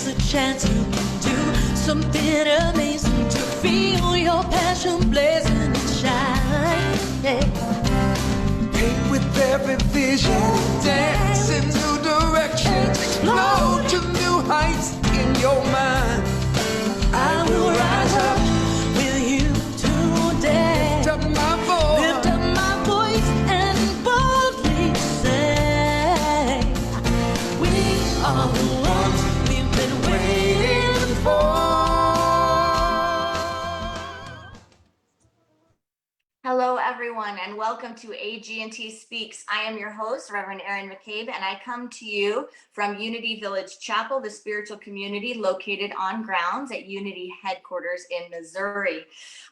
there's a chance you can do something amazing to feel your passion blazing and shine. Paint with every vision, dance in new directions, explode to new heights in your mind. I will rise up with you today. Lift up my voice and boldly say, we are the ones we've been waiting for. Hello, everyone, and welcome to AGNT Speaks. I am your host, Reverend Erin McCabe, and I come to you from Unity Village Chapel, the spiritual community located on grounds at Unity headquarters in Missouri.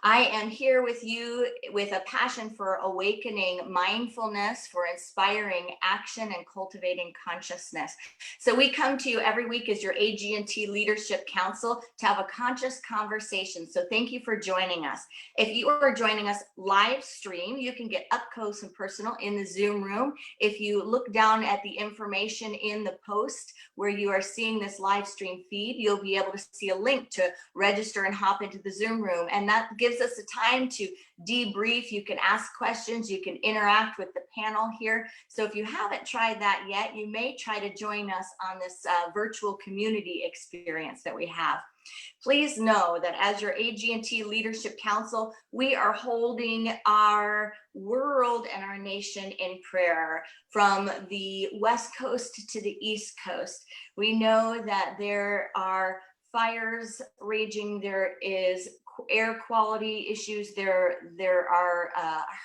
I am here with you with a passion for awakening mindfulness, for inspiring action and cultivating consciousness. So we come to you every week as your AGNT Leadership Council to have a conscious conversation. So thank you for joining us. If you are joining us live stream, you can get up close and personal in the Zoom room. If you look down at the information in the post where you are seeing this live stream feed, you'll be able to see a link to register and hop into the Zoom room. And that gives us a time to debrief. You can ask questions, you can interact with the panel here. So if you haven't tried that yet, you may try to join us on this virtual community experience that we have. Please know that as your AGNT Leadership Council, we are holding our world and our nation in prayer from the West Coast to the East Coast. We know that there are fires raging, there is air quality issues, there are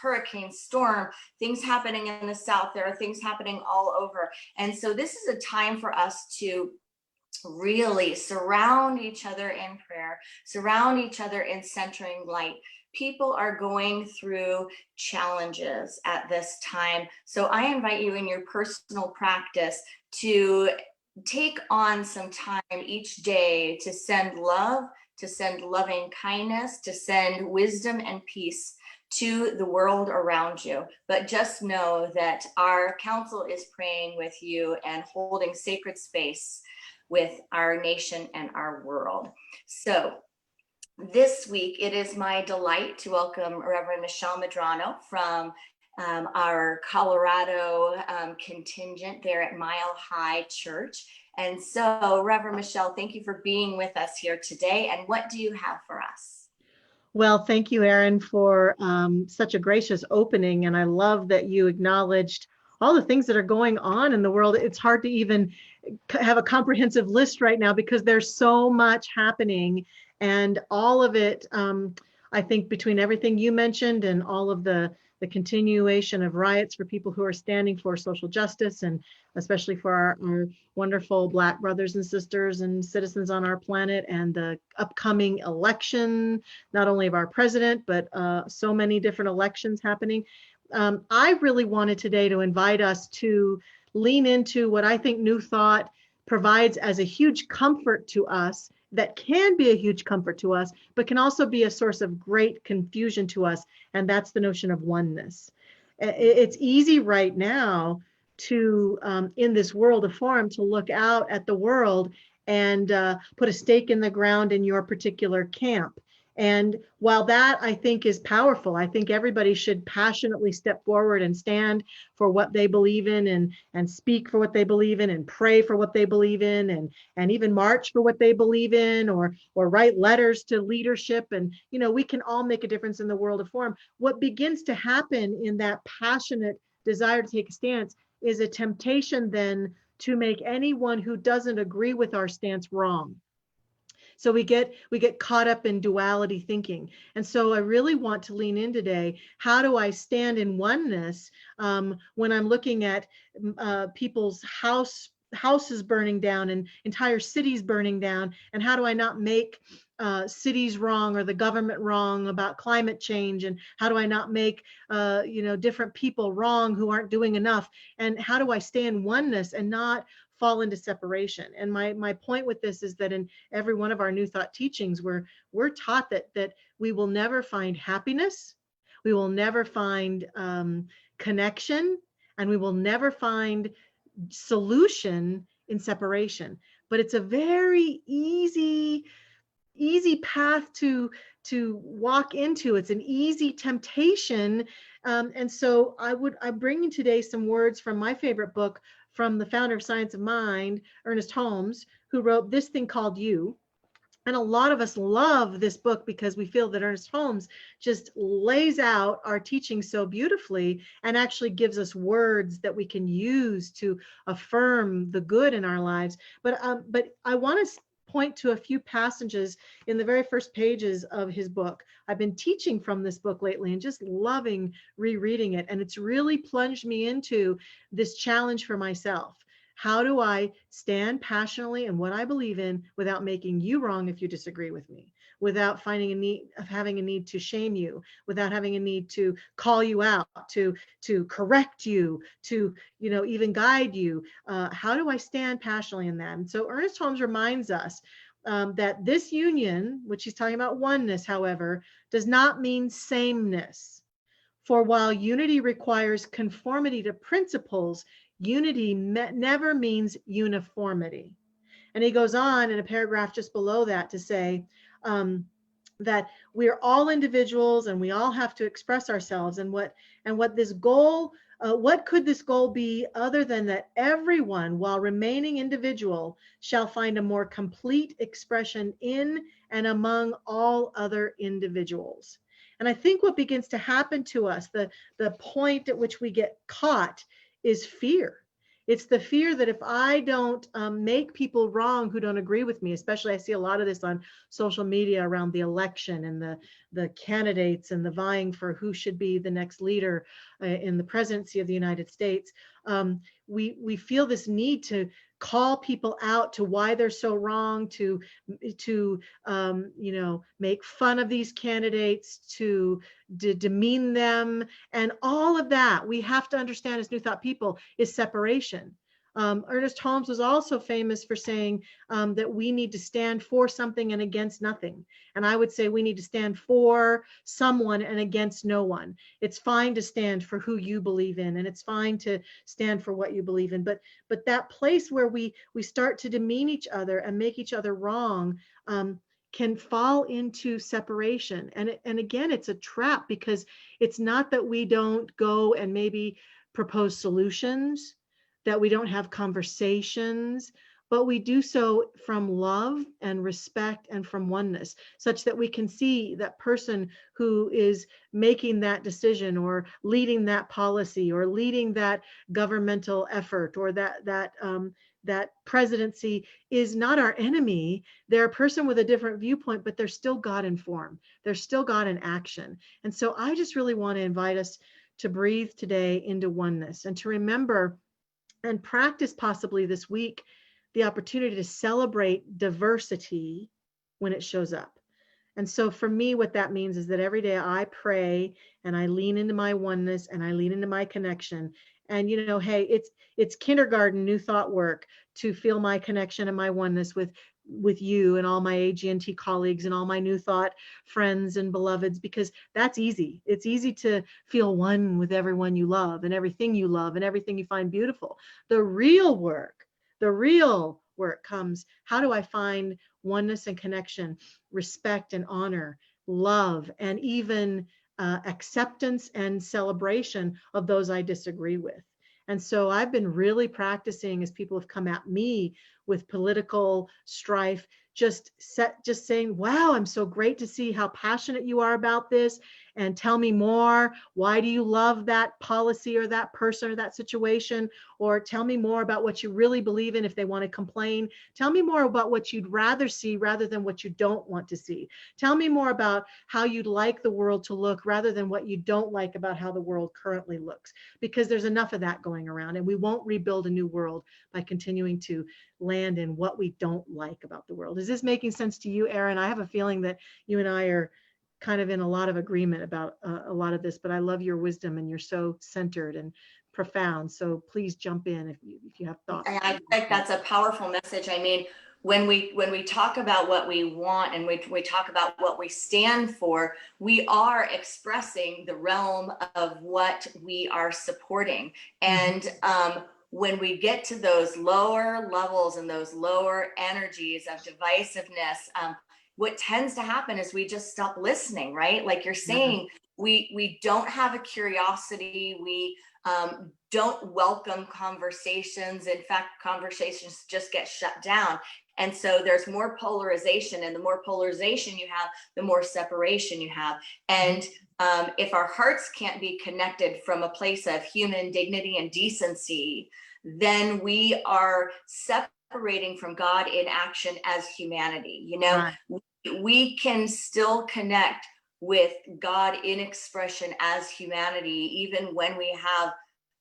hurricane storm, things happening in the South, there are things happening all over. And so this is a time for us to really surround each other in prayer, surround each other in centering light. People are going through challenges at this time. So I invite you in your personal practice to take on some time each day to send love, to send loving kindness, to send wisdom and peace to the world around you. But just know that our council is praying with you and holding sacred space with our nation and our world. So this week, it is my delight to welcome Reverend Michelle Medrano from our Colorado contingent there at Mile High Church. And so, Reverend Michelle, thank you for being with us here today. And what do you have for us? Well, thank you, Erin, for such a gracious opening. And I love that you acknowledged all the things that are going on in the world. It's hard to even have a comprehensive list right now because there's so much happening, and all of it, I think between everything you mentioned and all of the continuation of riots for people who are standing for social justice, and especially for our wonderful Black brothers and sisters and citizens on our planet, and the upcoming election, not only of our president, but so many different elections happening. I really wanted today to invite us to lean into what I think New Thought provides as a huge comfort to us, that can be a huge comfort to us, but can also be a source of great confusion to us. And that's the notion of oneness. It's easy right now to, in this world of form, to look out at the world and put a stake in the ground in your particular camp. And while that, I think, is powerful, I think everybody should passionately step forward and stand for what they believe in, and speak for what they believe in, and pray for what they believe in, and even march for what they believe in, or write letters to leadership. And, you know, we can all make a difference in the world of form. What begins to happen in that passionate desire to take a stance is a temptation then to make anyone who doesn't agree with our stance wrong. So we get caught up in duality thinking. And so I really want to lean in today. How do I stand in oneness when I'm looking at people's houses burning down and entire cities burning down? And how do I not make cities wrong or the government wrong about climate change? And how do I not make different people wrong who aren't doing enough? And how do I stay in oneness and not fall into separation? And my point with this is that in every one of our New Thought teachings, we're taught that we will never find happiness, we will never find connection, and we will never find solution in separation. but it's a very easy path to walk into. It's an easy temptation. And so I'm bringing today some words from my favorite book from the founder of Science of Mind, Ernest Holmes, who wrote This Thing Called You. And a lot of us love this book because we feel that Ernest Holmes just lays out our teaching so beautifully and actually gives us words that we can use to affirm the good in our lives. But I want to point to a few passages in the very first pages of his book. I've been teaching from this book lately and just loving rereading it. And it's really plunged me into this challenge for myself. How do I stand passionately in what I believe in without making you wrong if you disagree with me, without having a need to shame you, without having a need to call you out, to correct you, to even guide you? How do I stand passionately in that? And so Ernest Holmes reminds us that this union, which he's talking about oneness, however, does not mean sameness. For while unity requires conformity to principles, unity never means uniformity. And he goes on in a paragraph just below that to say that we are all individuals and we all have to express ourselves. And what this goal, what could this goal be other than that everyone, while remaining individual, shall find a more complete expression in and among all other individuals? And I think what begins to happen to us, the point at which we get caught, is fear. It's the fear that if I don't make people wrong who don't agree with me, especially I see a lot of this on social media around the election and the candidates and the vying for who should be the next leader in the presidency of the United States. We feel this need to call people out to why they're so wrong, to make fun of these candidates, to demean them, and all of that. We have to understand as New Thought people is separation. Ernest Holmes was also famous for saying that we need to stand for something and against nothing. And I would say we need to stand for someone and against no one. It's fine to stand for who you believe in, and it's fine to stand for what you believe in. But that place where we start to demean each other and make each other wrong can fall into separation. And again, it's a trap, because it's not that we don't go and maybe propose solutions, that we don't have conversations, but we do so from love and respect and from oneness, such that we can see that person who is making that decision or leading that policy or leading that governmental effort or that presidency is not our enemy. They're a person with a different viewpoint, but they're still God in form. They're still God in action. And so I just really want to invite us to breathe today into oneness and to remember and practice possibly this week the opportunity to celebrate diversity when it shows up. And so for me, what that means is that every day I pray and I lean into my oneness and I lean into my connection. And hey, it's kindergarten New Thought work to feel my connection and my oneness with you and all my AGNT colleagues and all my New Thought friends and beloveds, because that's easy. It's easy to feel one with everyone you love and everything you love and everything you find beautiful. The real work comes, how do I find oneness and connection, respect and honor, love, and even acceptance and celebration of those I disagree with? And so I've been really practicing, as people have come at me with political strife, just saying, wow, I'm so great to see how passionate you are about this. And tell me more. Why do you love that policy or that person or that situation? Or tell me more about what you really believe in if they want to complain. Tell me more about what you'd rather see rather than what you don't want to see. Tell me more about how you'd like the world to look rather than what you don't like about how the world currently looks. Because there's enough of that going around, and we won't rebuild a new world by continuing to land in what we don't like about the world. Is this making sense to you, Erin? I have a feeling that you and I are kind of in a lot of agreement about a lot of this, but I love your wisdom and you're so centered and profound. So please jump in if you have thoughts. I think that's a powerful message. I mean, when we talk about what we want and we talk about what we stand for, we are expressing the realm of what we are supporting. And when we get to those lower levels and those lower energies of divisiveness, what tends to happen is we just stop listening, right? Like you're saying, we don't have a curiosity. We don't welcome conversations. In fact, conversations just get shut down. And so there's more polarization, and the more polarization you have, the more separation you have. And if our hearts can't be connected from a place of human dignity and decency, then we are separating from God in action as humanity. You know, we can still connect with God in expression as humanity, even when we have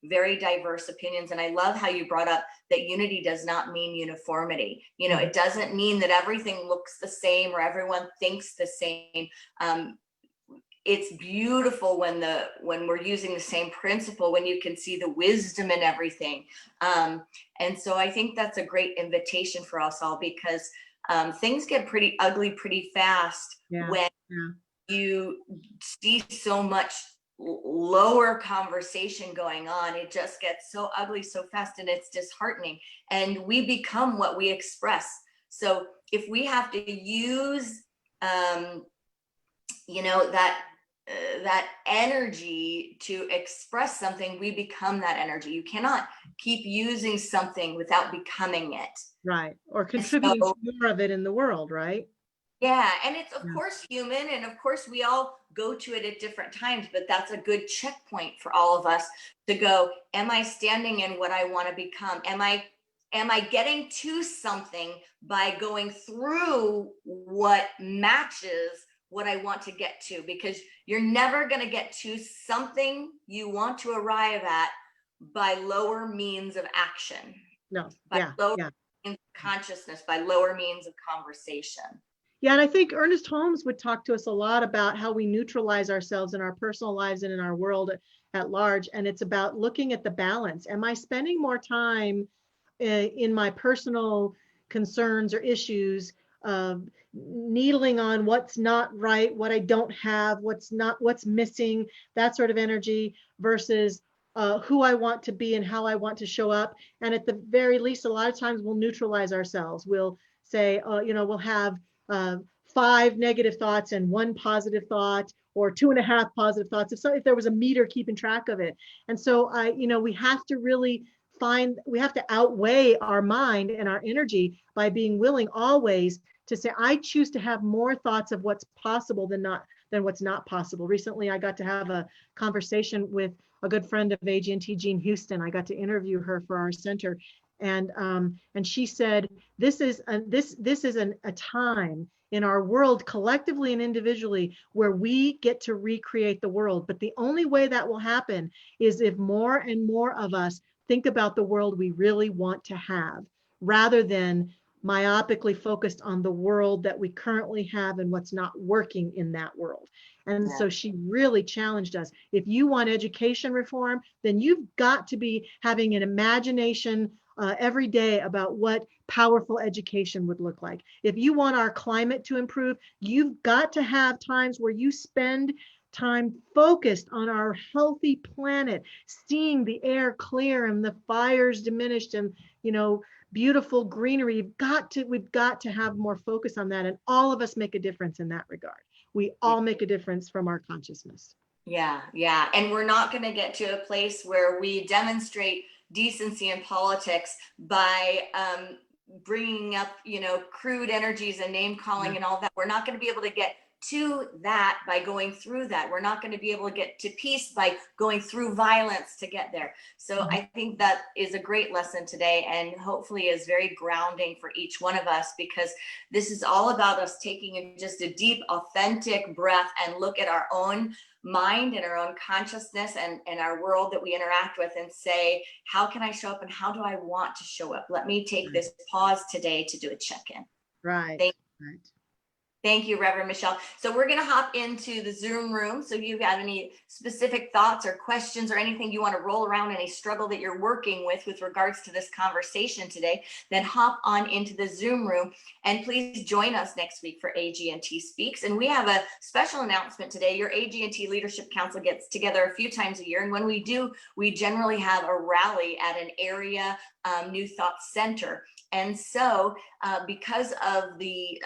very diverse opinions. And I love how you brought up that unity does not mean uniformity. You know, it doesn't mean that everything looks the same or everyone thinks the same. It's beautiful when we're using the same principle, when you can see the wisdom in everything. And so I think that's a great invitation for us all, because things get pretty ugly pretty fast when you see so much lower conversation going on. It just gets so ugly so fast, and it's disheartening, and we become what we express. So if we have to use you know, that energy to express something, we become that energy. You cannot keep using something without becoming it, right? Or contributing to more of it in the world, right? Yeah, and it's of course human, and of course we all go to it at different times, but that's a good checkpoint for all of us to go, am I standing in what I want to become? Am I getting to something by going through what matches what I want to get to? Because you're never going to get to something you want to arrive at by lower means of action. No, by lower means of consciousness, by lower means of conversation. Yeah, and I think Ernest Holmes would talk to us a lot about how we neutralize ourselves in our personal lives and in our world at large. And it's about looking at the balance. Am I spending more time in my personal concerns or issues, needling on what's not right, what I don't have, what's missing, that sort of energy, versus who I want to be and how I want to show up? And at the very least, a lot of times we'll neutralize ourselves. We'll say, we'll have 5 negative thoughts and 1 positive thought, or 2.5 positive thoughts, if there was a meter keeping track of it. And so we have to really we have to outweigh our mind and our energy by being willing always to say, I choose to have more thoughts of what's possible than what's not possible. Recently, I got to have a conversation with a good friend of AGNT, Jean Houston. I got to interview her for our center. And she said, this is a time in our world, collectively and individually, where we get to recreate the world. But the only way that will happen is if more and more of us think about the world we really want to have, rather than myopically focused on the world that we currently have and what's not working in that world. And so she really challenged us. If you want education reform, then you've got to be having an imagination every day about what powerful education would look like. If you want our climate to improve, you've got to have times where you spend time focused on our healthy planet, seeing the air clear and the fires diminished, and beautiful greenery. We've got to have more focus on that, and all of us make a difference in that regard. We all make a difference from our consciousness. Yeah. And we're not going to get to a place where we demonstrate decency in politics by bringing up, crude energies and name calling and all that. We're not going to be able to get to that by going through that. We're not going to be able to get to peace by going through violence to get there. So I think that is a great lesson today, and hopefully is very grounding for each one of us, because this is all about us taking just a deep, authentic breath and look at our own mind and our own consciousness and our world that we interact with, and say, how can I show up and how do I want to show up? Let me take this pause today to do a check-in. Right. Right. Thank you, Reverend Michelle. So we're going to hop into the Zoom room. So if you have any specific thoughts or questions or anything you want to roll around, any struggle that you're working with regards to this conversation today, then hop on into the Zoom room, and please join us next week for AGNT Speaks. And we have a special announcement today. Your AGNT Leadership Council gets together a few times a year. And when we do, we generally have a rally at an area New Thought Center. And so because of the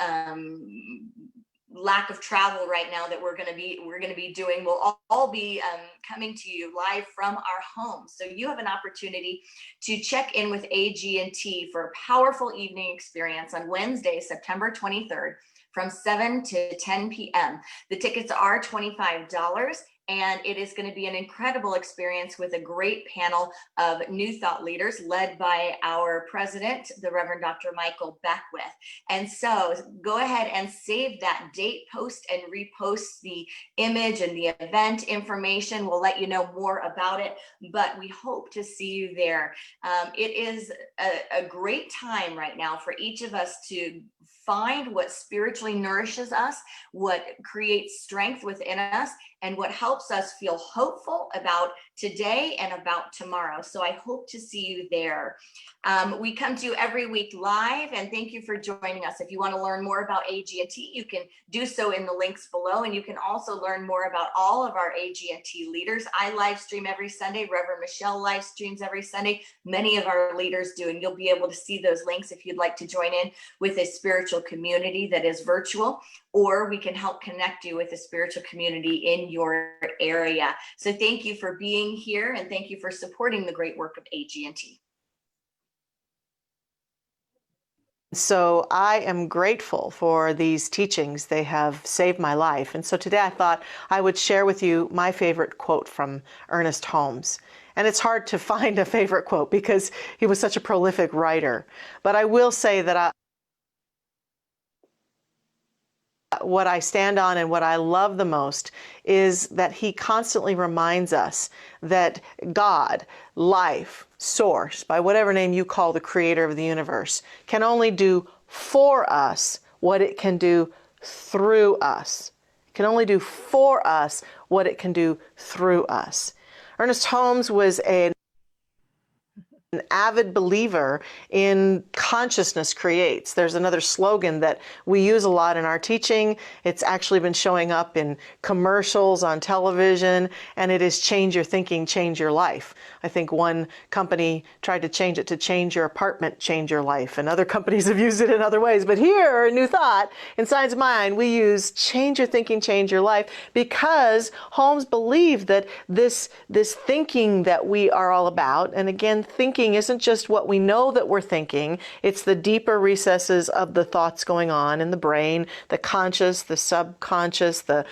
lack of travel right now that we're going to be doing, we'll all be coming to you live from our homes. So you have an opportunity to check in with AGNT for a powerful evening experience on Wednesday, September 23rd from 7 to 10 p.m. The tickets are $25. And it is going to be an incredible experience with a great panel of New Thought leaders led by our president, the Reverend Dr. Michael Beckwith. And so go ahead and save that date, post and repost the image and the event information. We'll let you know more about it, but we hope to see you there. It is a great time right now for each of us to find what spiritually nourishes us, what creates strength within us, and what helps us feel hopeful about today and about tomorrow. So I hope to see you there. We come to you every week live, and thank you for joining us. If you want to learn more about AGNT, you can do so in the links below, and you can also learn more about all of our AGNT leaders. I live stream every Sunday. Reverend Michelle live streams every Sunday. Many of our leaders do, and you'll be able to see those links if you'd like to join in with a spiritual community that is virtual, or we can help connect you with a spiritual community in your area. So thank you for being here, and thank you for supporting the great work of AGNT. So I am grateful for these teachings. They have saved my life. And so today I thought I would share with you my favorite quote from Ernest Holmes. And it's hard to find a favorite quote because he was such a prolific writer. But I will say that what I stand on and what I love the most is that he constantly reminds us that God, life, source, by whatever name you call the creator of the universe, can only do for us what it can do through us. It can only do for us what it can do through us. Ernest Holmes was an avid believer in consciousness creates. There's another slogan that we use a lot in our teaching. It's actually been showing up in commercials on television, and it is change your thinking, change your life. I think one company tried to change it to change your apartment, change your life, and other companies have used it in other ways. But here in New Thought, in Science Mind, we use change your thinking, change your life, because Holmes believed that this thinking that we are all about, and again, thinking isn't just what we know that we're thinking, it's the deeper recesses of the thoughts going on in the brain, the conscious, the subconscious, the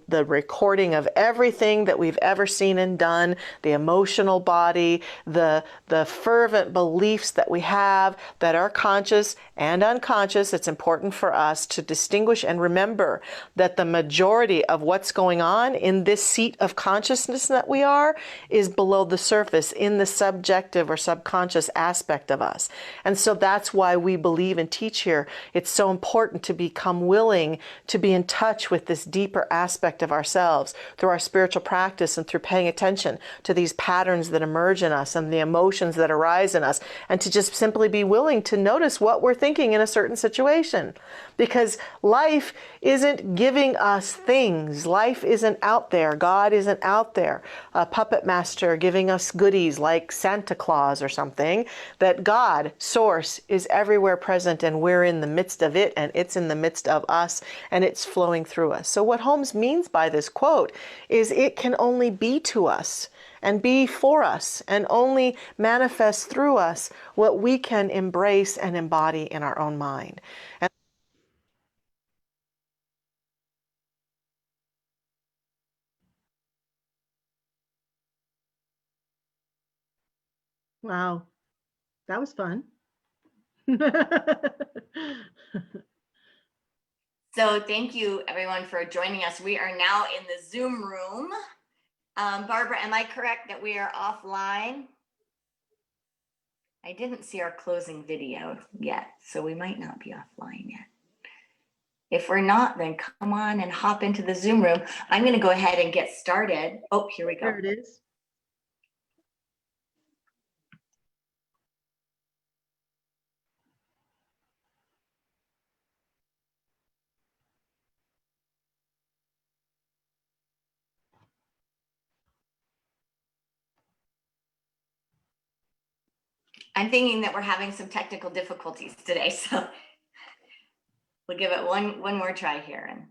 recording of everything that we've ever seen and done, the emotional body, the fervent beliefs that we have that are conscious and unconscious. It's important for us to distinguish and remember that the majority of what's going on in this seat of consciousness that we are is below the surface in the subjective or subconscious aspect of us. And so that's why we believe and teach here. It's so important to become willing to be in touch with this deeper aspect of ourselves through our spiritual practice and through paying attention to these patterns that emerge in us and the emotions that arise in us, and to just simply be willing to notice what we're thinking in a certain situation. Because life isn't giving us things. Life isn't out there. God isn't out there. A puppet master giving us goodies like Santa Claus or something. That God, source, is everywhere present, and we're in the midst of it, and it's in the midst of us, and it's flowing through us. So what Holmes means by this quote is it can only be to us and be for us and only manifest through us what we can embrace and embody in our own mind. And Wow, that was fun. So thank you everyone for joining us. We are now in the Zoom room. Barbara, am I correct that we are offline? I didn't see our closing video yet, so we might not be offline yet. If we're not, then come on and hop into the Zoom room. I'm going to go ahead and get started. Oh, here we go. There it is. I'm thinking that we're having some technical difficulties today, so we'll give it one more try here. And